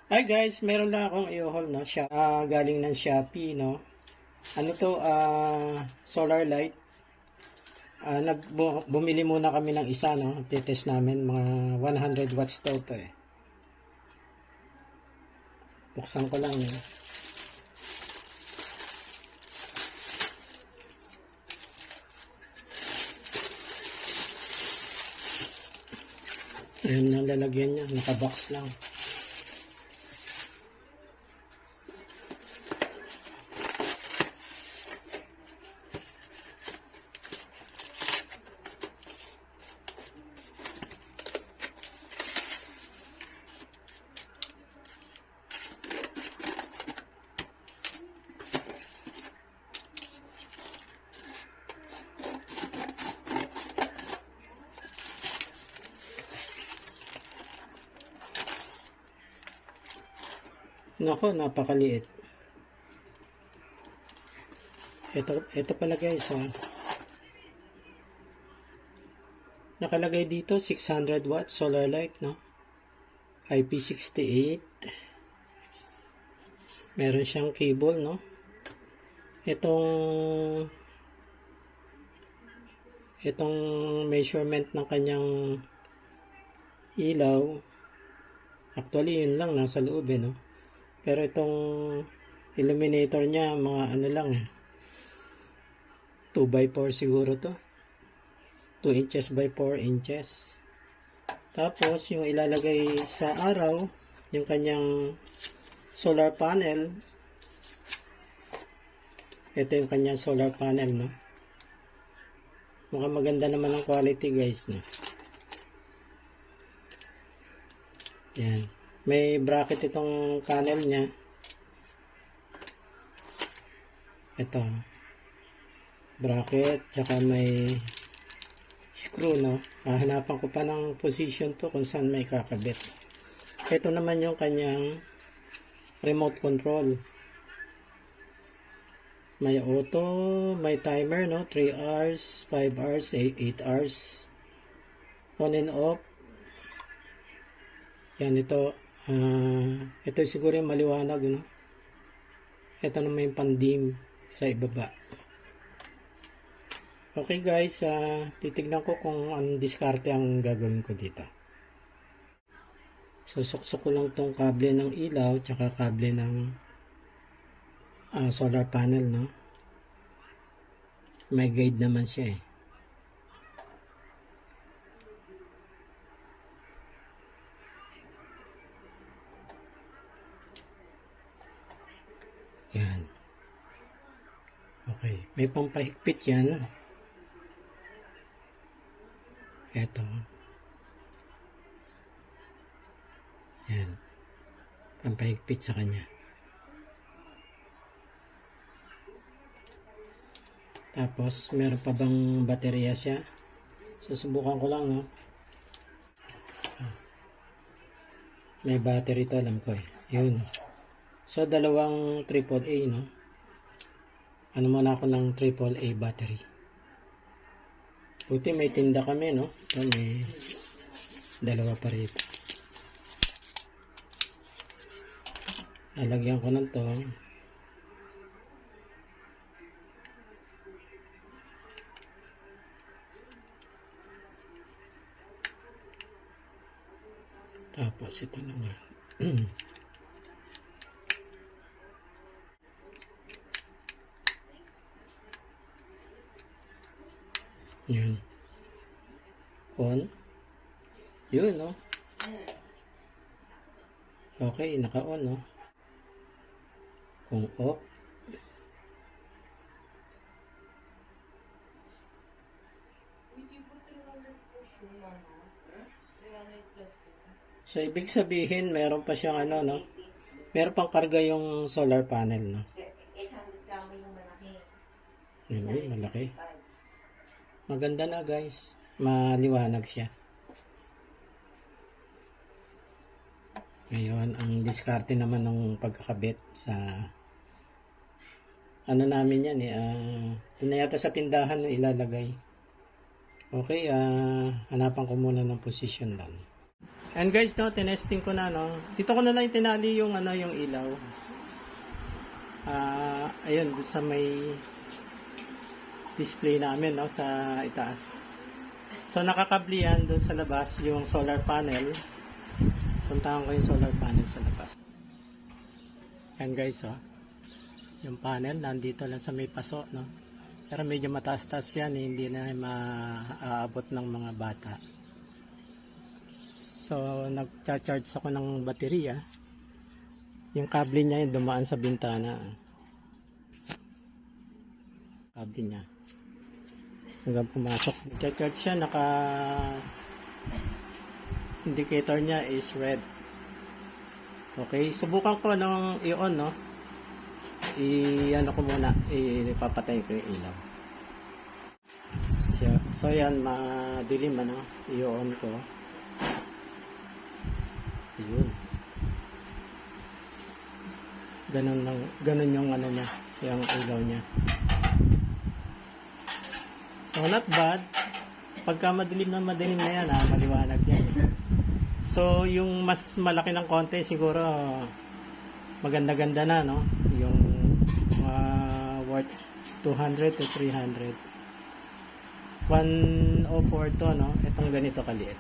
Hi guys, meron lang akong i-haul no, galing ng Shopee no. Ano to, solar light. Bumili muna kami ng isa no, titest namin mga 100 watts daw to eh. Buksan ko lang yun. Ayan ang lalagyan niya, naka-box lang. Nako, napakaliit. Ito pala guys, nakalagay dito 600 watts solar light, no? IP68. Meron siyang cable, no? Itong measurement ng kanyang ilaw, actually yun lang nasa loob no? Pero itong illuminator niya, mga ano lang 2x4 siguro to. 2 inches by 4 inches. Tapos, yung ilalagay sa araw, yung kanyang solar panel. Ito yung kanyang solar panel, no? Mukhang maganda naman ang quality, guys, no? Yan. May bracket itong panel niya. Ito. Bracket, tsaka may screw, no? Hahanapan ko pa ng position to kung saan may kakabit. Ito naman yung kanyang remote control. May auto, may timer, no? 3 hours, 5 hours, 8 hours. On and off. Yan, ito. Ito siguro yung maliwanag, no? Ito naman yung pandim sa ibaba. Okay guys, titignan ko kung anong diskarte ang gagawin ko dito. Susuksok ko lang tong kable ng ilaw tsaka kable ng solar panel, no? May guide naman siya eh. Yan. Okay. May pampahigpit yan. Eto. Yan. Pampahigpit sa kanya. Tapos, meron pa bang baterya siya? Susubukan ko lang, no? May battery to, alam ko eh. Yun. So, dalawang AAA, no? Ano muna ako ng AAA battery. Buti may tinda kami, no? So, may dalawa pa rito. Lalagyan ko ng to. Tapos, ito naman. Yun. On. Yun, no? Okay, naka-on, no? Kung off. So, ibig sabihin, meron pa siyang ano, no? Meron pang karga yung solar panel, no? Yun, malaki. Maganda na guys, maliwanag siya. Ngayon, ang diskarte naman ng pagkakabit sa ano namin yan ito na yata sa tindahan na ilalagay. Okay, hanapan ko muna ng position lang. And guys, no, tinesting ko na, no. Dito ko na lang tinali yung ano, yung ilaw. Ayun, doon sa may display namin, no, sa itaas. So nakakabli yan doon sa labas yung solar panel. Puntahan ko yung solar panel sa labas. And guys, oh, yung panel nandito lang sa may paso, no. Pero medyo mataas-taas yan, hindi na maaabot ng mga bata. So nagcha-charge ako ng baterya. Yung kable niya yung dumaan sa bintana. Kable niya. Hanggang pumasok. Nagcha-charge siya, naka indicator niya is red. Okay, subukan ko nung i-on, no. I-ano ko muna, ipapatay ko yung ilaw. So yan, madilim, ano, i-on ko. Yun. Ganun yung ano niya, yung ilaw niya. So not bad. Pagka madilim na yan, maliwanag yan. So yung mas malaki ng konti siguro maganda-ganda na, no? Yung worth 200 to 300. 104 to, no? Itong ganito kaliit.